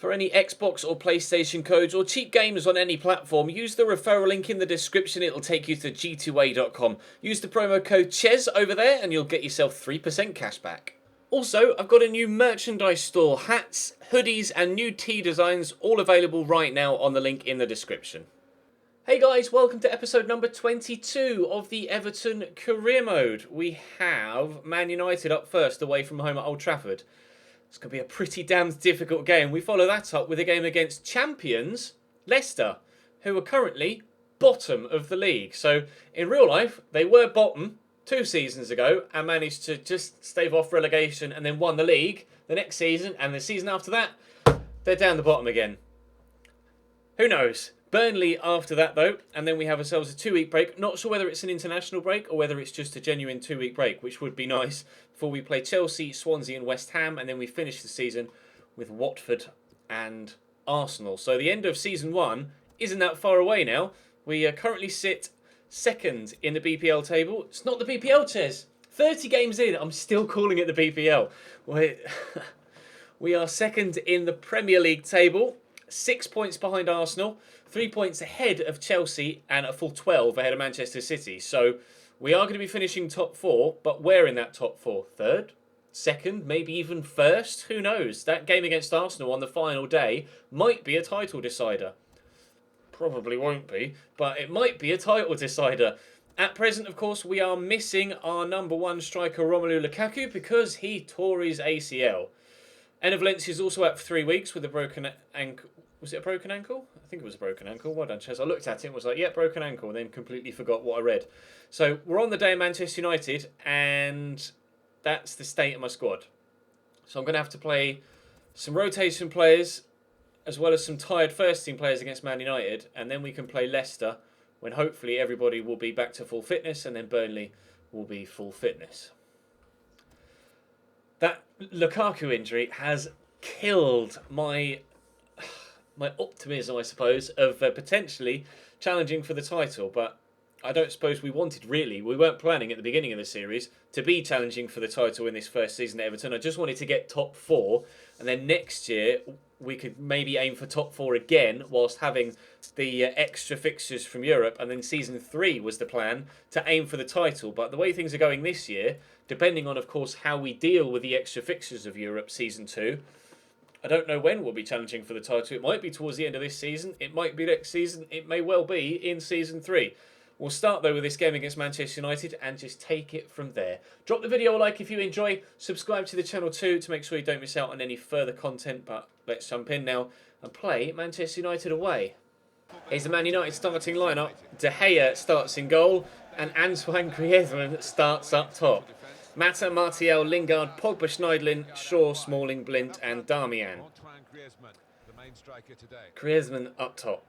For any Xbox or PlayStation codes or cheap games on any platform, use the referral link in the description. It'll take you to g2a.com. Use the promo code CHES over there and you'll get yourself 3% cash back. Also, I've got a new merchandise store, hats, hoodies and new tee designs, all available right now on the link in the description. Hey guys, welcome to episode number 22 of the Everton Career Mode. We have Man United up first, away from home at Old Trafford. It's going to be a pretty damn difficult game. We follow that up with a game against champions, Leicester, who are currently bottom of the league. So, in real life, they were bottom 2 seasons ago and managed to just stave off relegation and then won the league the next season. And the season after that, they're down the bottom again. Who knows? Burnley after that, though. And then we have ourselves a 2-week break. Not sure whether it's an international break or whether it's just a genuine 2-week break, which would be nice, before we play Chelsea, Swansea and West Ham. And then we finish the season with Watford and Arsenal. So the end of Season 1 isn't that far away now. We currently sit second in the BPL table. It's not the BPL, Ches. 30 games in, I'm still calling it the BPL. We are second in the Premier League table. 6 points behind Arsenal, 3 points ahead of Chelsea, and a full 12 ahead of Manchester City. So we are going to be finishing top 4, but where in that top 4? Third? Second? Maybe even first? Who knows? That game against Arsenal on the final day might be a title decider. Probably won't be, but it might be a title decider. At present, of course, we are missing our number 1 striker, Romelu Lukaku, because he tore his ACL. Enner Valencia is also out for 3 weeks with a broken ankle. Was it a broken ankle? I think it was a broken ankle. Well done, Ches. I looked at it and was like, yeah, broken ankle, and then completely forgot what I read. So we're on the day of Manchester United, and that's the state of my squad. So I'm going to have to play some rotation players, as well as some tired first-team players against Man United, and then we can play Leicester, when hopefully everybody will be back to full fitness, and then Burnley will be full fitness. That Lukaku injury has killed my optimism, I suppose, of potentially challenging for the title. But I don't suppose we wanted, really. We weren't planning at the beginning of the series to be challenging for the title in this first season at Everton. I just wanted to get top 4. And then next year, we could maybe aim for top 4 again, whilst having the extra fixtures from Europe. And then season 3 was the plan to aim for the title. But the way things are going this year, depending on, of course, how we deal with the extra fixtures of Europe season 2, I don't know when we'll be challenging for the title. It might be towards the end of this season. It might be next season. It may well be in season 3. We'll start, though, with this game against Manchester United and just take it from there. Drop the video a like if you enjoy. Subscribe to the channel too to make sure you don't miss out on any further content. But let's jump in now and play Manchester United away. Here's the Man United starting lineup. De Gea starts in goal and Antoine Griezmann starts up top. Mata, Martial, Lingard, Pogba, Schneidlin, Shaw, Smalling, Blint and Darmian. Griezmann up top.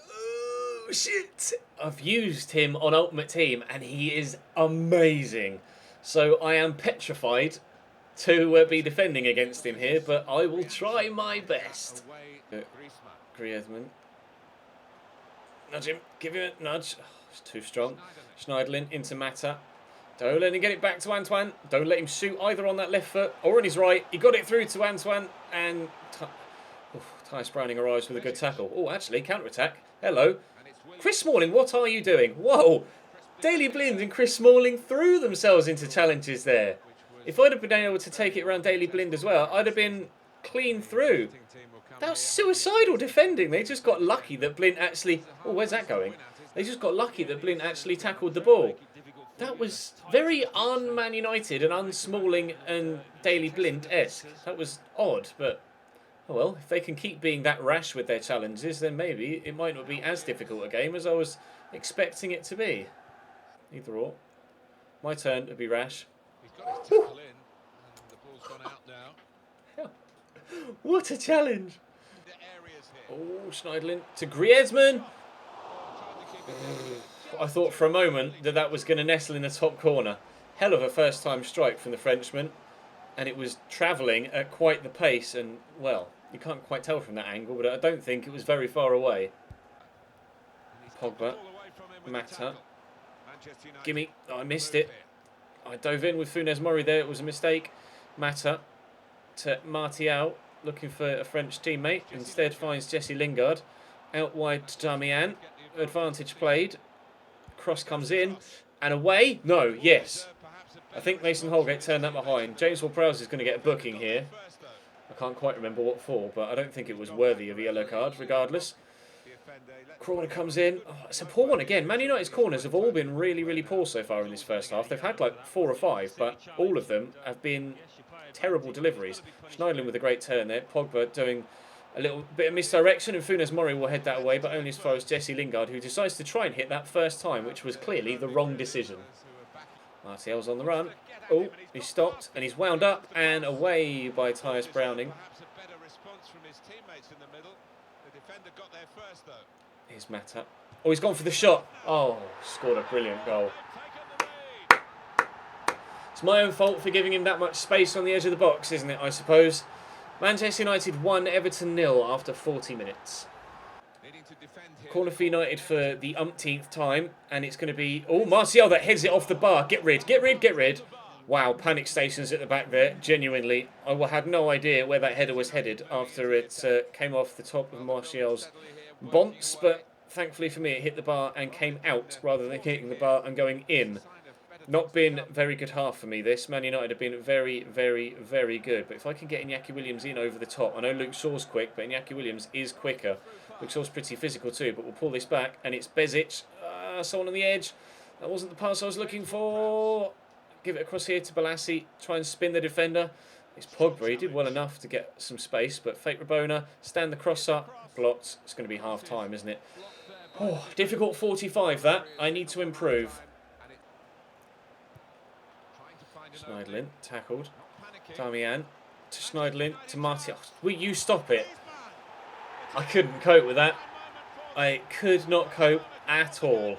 Oh, shit! I've used him on Ultimate Team and he is amazing. So I am petrified to be defending against him here, but I will try my best. Griezmann. Nudge him. Give him a nudge. Oh, it's too strong. Schneidlin into Mata. Don't let him get it back to Antoine. Don't let him shoot either on that left foot or on his right. He got it through to Antoine and Tyus Browning arrives with a good tackle. Oh, actually, counter-attack. Hello. Chris Smalling, what are you doing? Whoa. Daley Blind and Chris Smalling threw themselves into challenges there. If I'd have been able to take it around Daley Blind as well, I'd have been clean through. That was suicidal defending. They just got lucky that Blind actually... Oh, where's that going? They just got lucky that Blind actually tackled the ball. That was very un-Man United and un-Smalling and Daley Blind-esque. That was odd, but... Oh well, if they can keep being that rash with their challenges, then maybe it might not be as difficult a game as I was expecting it to be. Either or. My turn to be rash. He's got his tackle in, and the ball's gone out now. What a challenge! Oh, Schneidlin to Griezmann. I thought for a moment that that was going to nestle in the top corner. Hell of a first-time strike from the Frenchman. And it was travelling at quite the pace. And, well, you can't quite tell from that angle, but I don't think it was very far away. Pogba. Mata. Gimme. Oh, I missed it. I dove in with Funes Mori there. It was a mistake. Mata to Martial. looking for a French teammate. Instead finds Jesse Lingard. Out wide to Damian. Advantage played. Cross comes in. And away? No, yes. I think Mason Holgate turned that behind. James Ward-Prowse is going to get a booking here. I can't quite remember what for, but I don't think it was worthy of a yellow card, regardless. Crawler comes in. Oh, it's a poor one again. Man United's corners have all been really, really poor so far in this first half. They've had like 4 or 5, but all of them have been terrible deliveries. Schneidlin with a great turn there. Pogba doing a little bit of misdirection, and Funes Mori will head that away, but only as far as Jesse Lingard, who decides to try and hit that first time, which was clearly the wrong decision. Martial's on the run. Oh, he's stopped and he's wound up and away by Tyus Browning. Here's Mata. Oh, he's gone for the shot. Oh, scored a brilliant goal. It's my own fault for giving him that much space on the edge of the box, isn't it, I suppose? Manchester United 1, Everton 0 after 40 minutes. Corner for United for the umpteenth time, and it's going to be... Oh, Martial that heads it off the bar. Get rid, get rid, get rid. Wow, panic stations at the back there. Genuinely, I had no idea where that header was headed after it came off the top of Martial's bonce, but thankfully for me it hit the bar and came out rather than hitting the bar and going in. Not been very good half for me, this. Man United have been very, very, very good. But if I can get Iñaki Williams in over the top... I know Luke Shaw's quick, but Iñaki Williams is quicker. Luke Shaw's pretty physical too, but we'll pull this back. And it's Bezic. Someone on the edge. That wasn't the pass I was looking for. Give it across here to Balassi. Try and spin the defender. It's Pogba. He did well enough to get some space, but Fake Rabona. Stand the cross up. Blocked. It's going to be half-time, isn't it? Oh, difficult 45, that. I need to improve. Schneidlin, tackled. Damian to Schneidlin to Martial. Will you stop it? I couldn't cope with that. I could not cope at all.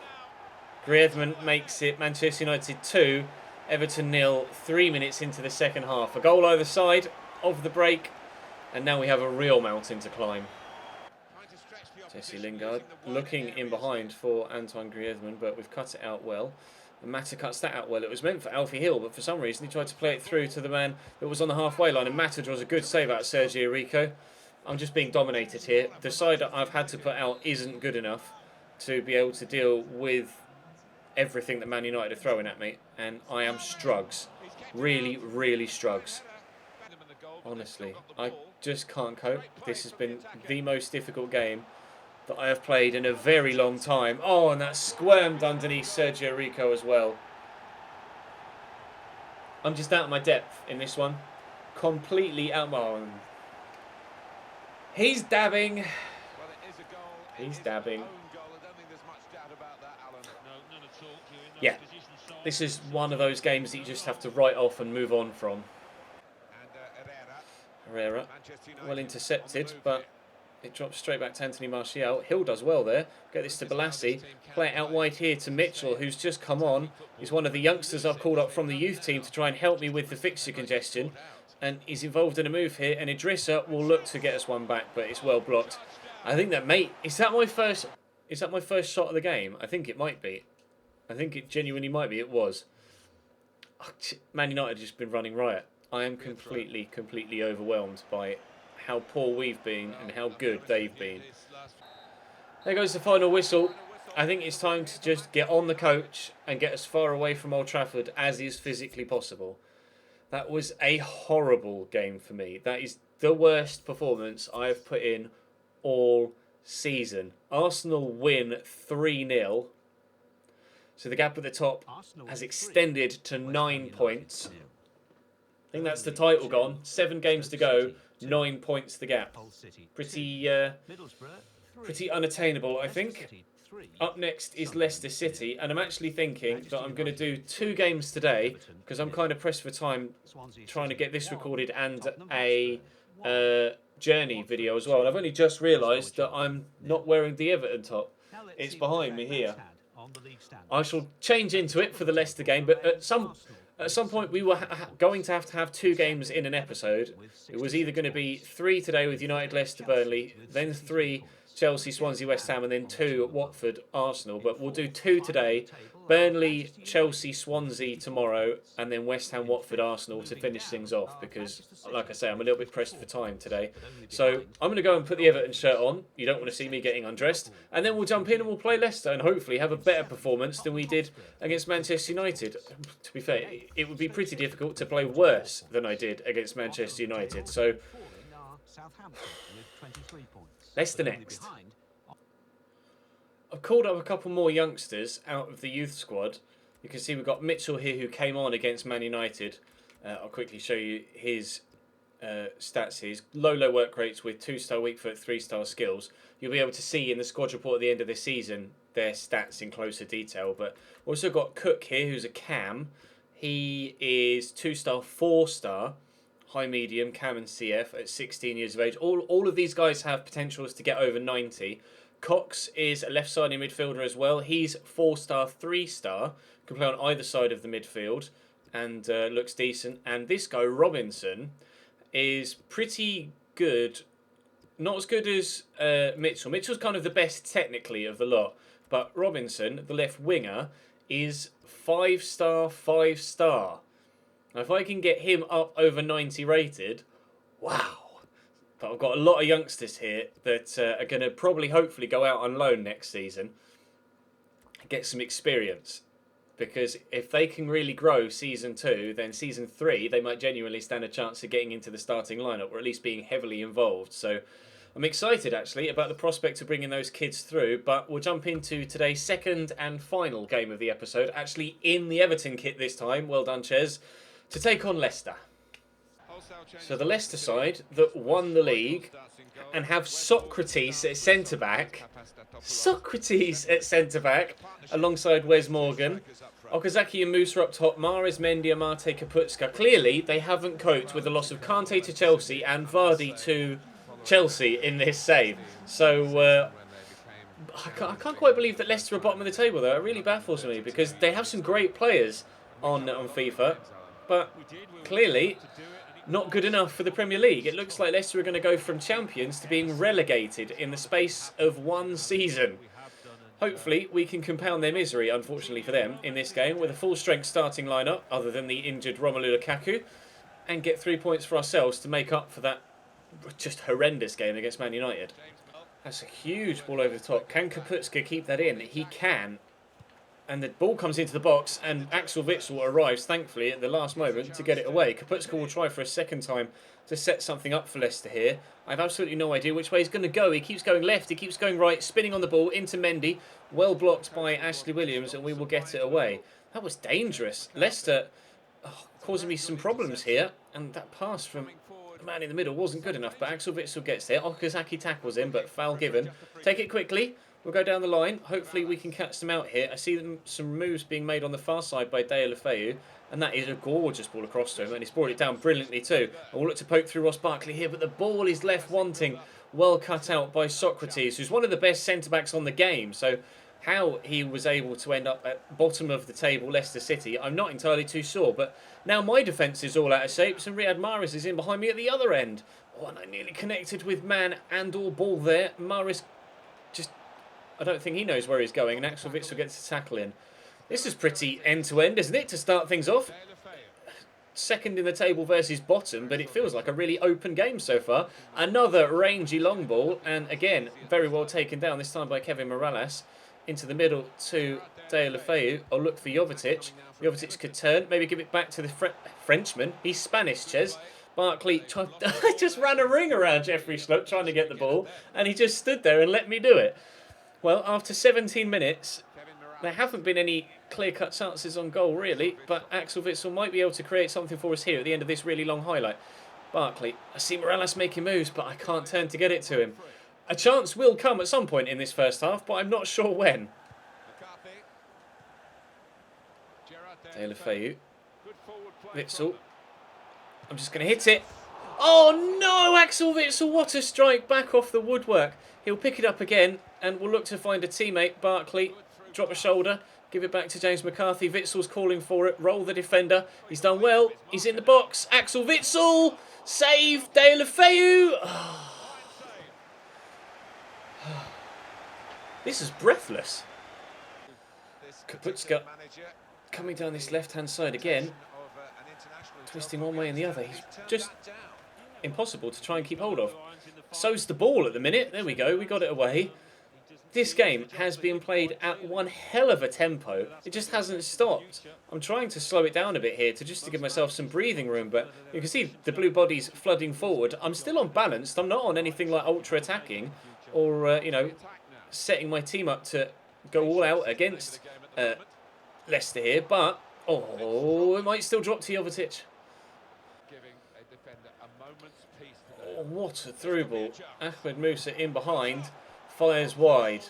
Griezmann makes it Manchester United 2, Everton 0, 3 minutes into the second half. A goal either side of the break, and now we have a real mountain to climb. Jesse Lingard looking in behind for Antoine Griezmann, but we've cut it out well. And Mata cuts that out well. It was meant for Alfie Hill, but for some reason he tried to play it through to the man that was on the halfway line, and Mata draws a good save out of Sergio Rico. I'm just being dominated here. The side that I've had to put out isn't good enough to be able to deal with everything that Man United are throwing at me, and I am strugs. Really, really strugs. Honestly, I just can't cope. This has been the most difficult game that I have played in a very long time. Oh, and that squirmed underneath Sergio Rico as well. I'm just out of my depth in this one. Completely out of my... He's dabbing. He's dabbing. Yeah, this is one of those games that you just have to write off and move on from. Herrera, well intercepted, but it drops straight back to Anthony Martial. Hill does well there. Get this to Balassi. Play it out wide here to Mitchell, who's just come on. He's one of the youngsters I've called up from the youth team to try and help me with the fixture congestion. And he's involved in a move here. And Idrissa will look to get us one back, but it's well blocked. I think that, mate, is that my first shot of the game? I think it might be. I think it genuinely might be. It was. Man United have just been running riot. I am completely overwhelmed by how poor we've been and how good they've been. There goes the final whistle. I think it's time to just get on the coach and get as far away from Old Trafford as is physically possible. That was a horrible game for me. That is the worst performance I have put in all season. Arsenal win 3-0. So the gap at the top has extended to 9 points. I think that's the title gone. 7 games to go, 9 points the gap. Pretty unattainable, I think. Up next is Leicester City, and I'm actually thinking that I'm going to do 2 games today because I'm kind of pressed for time trying to get this recorded and a journey video as well. And I've only just realised that I'm not wearing the Everton top. It's behind me here. I shall change into it for the Leicester game, but at some point we were going to have 2 games in an episode. It was either going to be 3 today with United, Leicester, Burnley, then 3 Chelsea, Swansea, West Ham, and then 2 Watford, Arsenal. But we'll do 2 today, Burnley, Chelsea, Swansea tomorrow, and then West Ham, Watford, Arsenal to finish things off because, like I say, I'm a little bit pressed for time today. So I'm going to go and put the Everton shirt on. You don't want to see me getting undressed. And then we'll jump in and we'll play Leicester and hopefully have a better performance than we did against Manchester United. To be fair, it would be pretty difficult to play worse than I did against Manchester United. So Leicester next. I've called up a couple more youngsters out of the youth squad. You can see we've got Mitchell here who came on against Man United. I'll quickly show you his stats. His low work rates with 2-star weak foot, 3-star skills. You'll be able to see in the squad report at the end of this season their stats in closer detail. But we've also got Cook here who's a cam. He is 2-star, 4-star. High, medium, cam and CF at 16 years of age. All of these guys have potentials to get over 90. Cox is a left-sided midfielder as well. He's 4-star, 3-star. Can play on either side of the midfield and looks decent. And this guy, Robinson, is pretty good. Not as good as Mitchell. Mitchell's kind of the best technically of the lot. But Robinson, the left winger, is 5-star, 5-star. Now, if I can get him up over 90 rated, wow. But I've got a lot of youngsters here that are going to probably, hopefully, go out on loan next season and get some experience. Because if they can really grow Season 2, then Season 3, they might genuinely stand a chance of getting into the starting lineup, or at least being heavily involved. So I'm excited, actually, about the prospect of bringing those kids through. But we'll jump into today's second and final game of the episode, actually in the Everton kit this time. Well done, Ches. To take on Leicester. So the Leicester side that won the league and have Socrates at centre-back. Socrates at centre-back alongside Wes Morgan. Okazaki and Musa up top. Mahrez, Mendy, Amate, Kaputska. Clearly, they haven't coped with the loss of Kante to Chelsea and Vardy to Chelsea in this save. So I can't quite believe that Leicester are bottom of the table, though. It really baffles me because they have some great players on FIFA. But clearly not good enough for the Premier League. It looks like Leicester are going to go from champions to being relegated in the space of one season. Hopefully we can compound their misery, unfortunately for them, in this game with a full-strength starting lineup, other than the injured Romelu Lukaku, and get 3 points for ourselves to make up for that just horrendous game against Man United. That's a huge ball over the top. Can Kaputska keep that in? He can. And the ball comes into the box, and Axel Witsel arrives, thankfully, at the last moment to get it away. Kaputska will try for a second time to set something up for Leicester here. I have absolutely no idea which way he's going to go. He keeps going left, he keeps going right, spinning on the ball into Mendy. Well blocked by Ashley Williams, and we will get it away. That was dangerous. Leicester causing me some problems here, and that pass from the man in the middle wasn't good enough, but Axel Witsel gets there. Okazaki tackles him, but foul given. Take it quickly. We'll go down the line. Hopefully we can catch them out here. I see some moves being made on the far side by Deulofeu, and that is a gorgeous ball across to him, and he's brought it down brilliantly too. And we'll look to poke through Ross Barkley here, but the ball is left wanting. Well cut out by Socrates, who's one of the best centre-backs on the game. So how he was able to end up at bottom of the table, Leicester City, I'm not entirely too sure. But now my defence is all out of shape, and Riyad Mahrez is in behind me at the other end. Oh, and I nearly connected with man and or ball there. Mahrez just... I don't think he knows where he's going, and Axel Witsel gets to tackle in. This is pretty end-to-end, isn't it, to start things off? Second in the table versus bottom, but it feels like a really open game so far. Another rangy long ball, and again, very well taken down, this time by Kevin Morales. Into the middle to Deulofeu. I'll look for Jovetic. Jovetic could turn, maybe give it back to the Frenchman. He's Spanish, Ches. Barkley just ran a ring around Jeffrey Schlupp trying to get the ball, and he just stood there and let me do it. Well, after 17 minutes, there haven't been any clear-cut chances on goal, really, but Axel Witsel might be able to create something for us here at the end of this really long highlight. Barkley, I see Morales making moves, but I can't turn to get it to him. A chance will come at some point in this first half, but I'm not sure when. Deulofeu. Witsel. I'm just going to hit it. Oh no, Axel Witsel, what a strike back off the woodwork. He'll pick it up again, and we'll look to find a teammate. Barkley, drop a shoulder, give it back to James McCarthy. Witsel's calling for it, roll the defender. He's done well, he's in the box. Axel Witsel, save, Deulofeu. This is breathless. Kaputska coming down this left-hand side again, twisting one way and the other. He's just impossible to try and keep hold of. So's the ball at the minute. There we go. We got it away. This game has been played at one hell of a tempo. It just hasn't stopped. I'm trying to slow it down a bit here just to give myself some breathing room, but you can see the blue bodies flooding forward. I'm still unbalanced. I'm not on anything like ultra attacking or, you know, setting my team up to go all out against Leicester here, but, oh, it might still drop to Jovetic. Oh, what a through ball. Ahmed Musa in behind. Fires wide.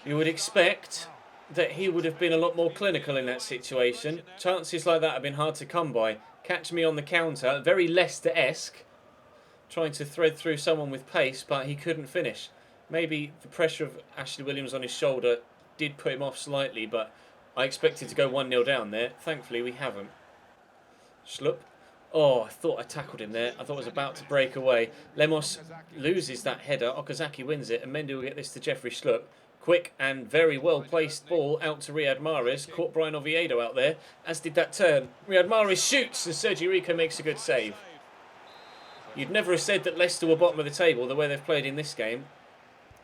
You would expect that he would have been a lot more clinical in that situation. Chances like that have been hard to come by. Catch me on the counter. Very Leicester-esque. Trying to thread through someone with pace, but he couldn't finish. Maybe the pressure of Ashley Williams on his shoulder did put him off slightly, but I expected to go 1-0 down there. Thankfully, we haven't. Schlupp. Oh, I thought I tackled him there. I thought I was about to break away. Lemos loses that header. Okazaki wins it, and Mendy will get this to Jeffrey Schlupp. Quick and very well-placed ball out to Riyad Mahrez. Caught Brian Oviedo out there, as did that turn. Riyad Mahrez shoots, and Sergio Rico makes a good save. You'd never have said that Leicester were bottom of the table the way they've played in this game.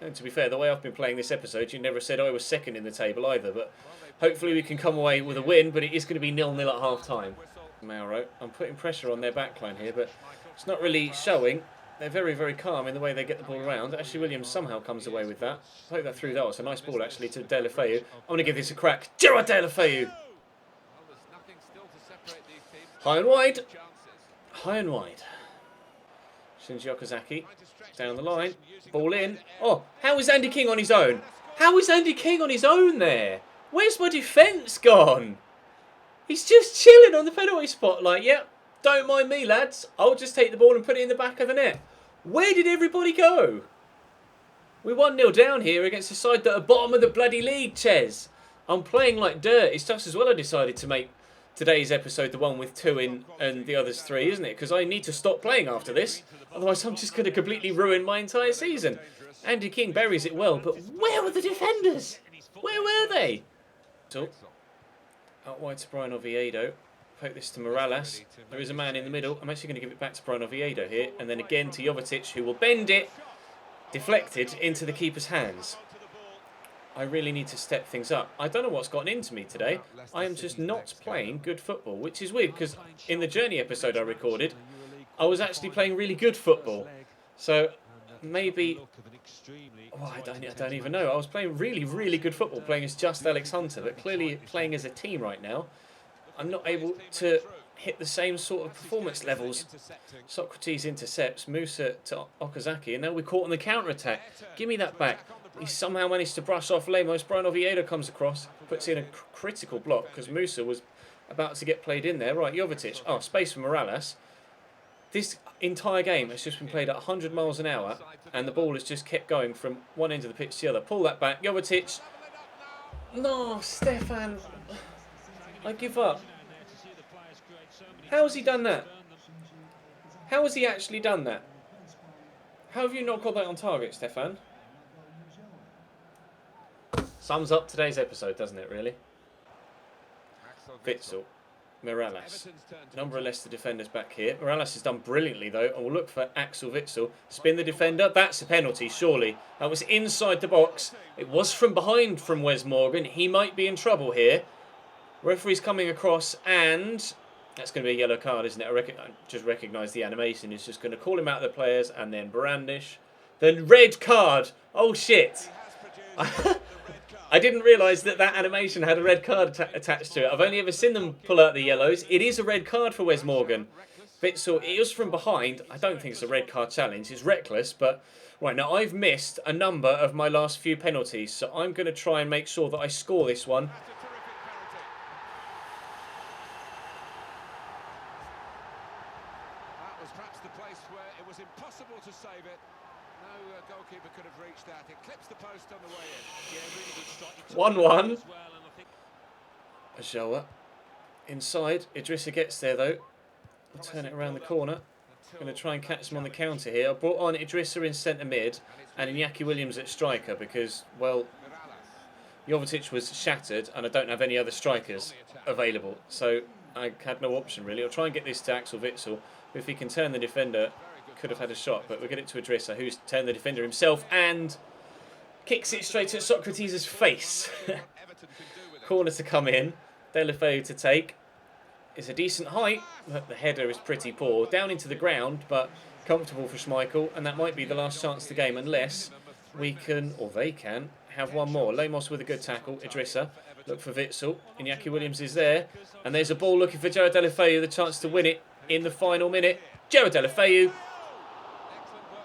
And to be fair, the way I've been playing this episode, you'd never have said I was second in the table either. But hopefully we can come away with a win, but it is going to be 0-0 at half-time. Mauro. I'm putting pressure on their backline here, but it's not really showing. They're very, very calm in the way they get the ball around. Ashley Williams somehow comes away with that. I hope that through that was a nice ball, actually, to Deulofeu. I'm going to give this a crack. Gerard Deulofeu! High and wide. High and wide. Shinji Okazaki down the line. Ball in. Oh, how is Andy King on his own? How is Andy King on his own there? Where's my defence gone? He's just chilling on the penalty spot, like, yep, don't mind me, lads. I'll just take the ball and put it in the back of the net. Where did everybody go? We're 1-0 down here against a side that are bottom of the bloody league, CHES. I'm playing like dirt. It's just as well I decided to make today's episode the one with 2 in and the others 3, isn't it? Because I need to stop playing after this. Otherwise, I'm just going to completely ruin my entire season. Andy King buries it well, but where were the defenders? Where were they? So, out wide to Brian Oviedo. Poke this to Morales. There is a man in the middle. I'm actually going to give it back to Brian Oviedo here. And then again to Jovetic, who will bend it. Deflected into the keeper's hands. I really need to step things up. I don't know what's gotten into me today. I am just not playing good football, which is weird because in the Journey episode I recorded, I was actually playing really good football. So maybe... Oh, I don't even know. I was playing really, really good football, playing as just Alex Hunter, but clearly playing as a team right now, I'm not able to hit the same sort of performance levels. Socrates intercepts, Musa to Okazaki, and now we're caught on the counter-attack. Give me that back. He somehow managed to brush off Lemos. Brian Oviedo comes across, puts in a critical block because Musa was about to get played in there. Right, Jovetic. Oh, space for Morales. This entire game has just been played at 100 miles an hour, and the ball has just kept going from one end of the pitch to the other. Pull that back. Jovetic. No, Stefan. I give up. How has he done that? How has he actually done that? How have you not got that on target, Stefan? Sums up today's episode, doesn't it, really? Witsel. Morales. Number of Leicester defenders back here. Morales has done brilliantly, though, and we'll look for Axel Witsel. Spin the defender. That's a penalty, surely. That was inside the box. It was from behind from Wes Morgan. He might be in trouble here. Referee's coming across, and that's going to be a yellow card, isn't it? I just recognise the animation. It's just going to call him out of the players, and then brandish. Then red card. Oh, shit. I didn't realise that animation had a red card attached to it. I've only ever seen them pull out the yellows. It is a red card for Wes Morgan. Witsel, it was from behind. I don't think it's a red card challenge. It's reckless, but... Right, now I've missed a number of my last few penalties, so I'm going to try and make sure that I score this one. That was perhaps the place where it was impossible to save it. No goalkeeper could have reached that. It clips the post on the way in. Yeah, really good strike. 1-1. Ajoa. Inside. Idrissa gets there, though. I'll turn it around the corner. I'm going to try and catch him on the counter here. I brought on Idrissa in centre mid and Iñaki Williams at striker because, well, Jovetic was shattered, and I don't have any other strikers available. So I had no option, really. I'll try and get this to Axel Witsel. If he can turn the defender, could have had a shot. But we'll get it to Idrissa, who's turned the defender himself, and kicks it straight at Socrates' face. Corner to come in. Deulofeu to take. It's a decent height, but the header is pretty poor. Down into the ground, but comfortable for Schmeichel. And that might be the last chance of the game, unless we can, or they can, have one more. Lemos with a good tackle. Idrissa. Look for Witsel. Iñaki Williams is there. And there's a ball looking for Jared Deulofeu, the chance to win it in the final minute. Jared Deulofeu.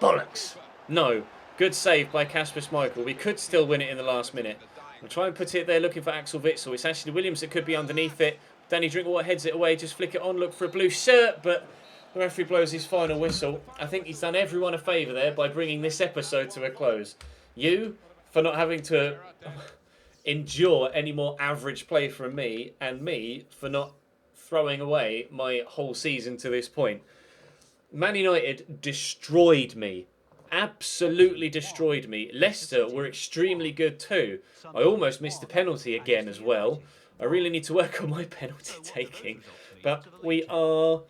Bollocks. No. Good save by Kasper Schmeichel. We could still win it in the last minute. We'll try and put it there looking for Axel Witsel. It's actually Williams that could be underneath it. Danny Drinkwater heads it away. Just flick it on. Look for a blue shirt. But the referee blows his final whistle. I think he's done everyone a favour there by bringing this episode to a close. You, for not having to endure any more average play from me. And me, for not throwing away my whole season to this point. Man United destroyed me. Absolutely destroyed me. Leicester were extremely good too. I almost missed the penalty again as well. I really need to work on my penalty taking. But we are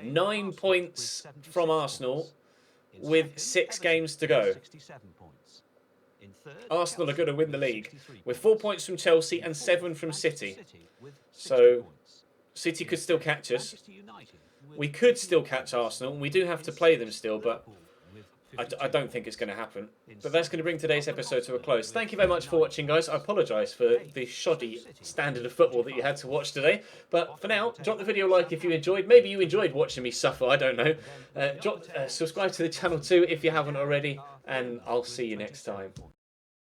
9 points from Arsenal with 6 games to go. Arsenal are going to win the league. We're 4 points from Chelsea and 7 from City. So City could still catch us. We could still catch Arsenal. We do have to play them still, but I don't think it's going to happen. But that's going to bring today's episode to a close. Thank you very much for watching, guys. I apologise for the shoddy standard of football that you had to watch today. But for now, drop the video a like if you enjoyed. Maybe you enjoyed watching me suffer. I don't know. Subscribe to the channel too if you haven't already. And I'll see you next time.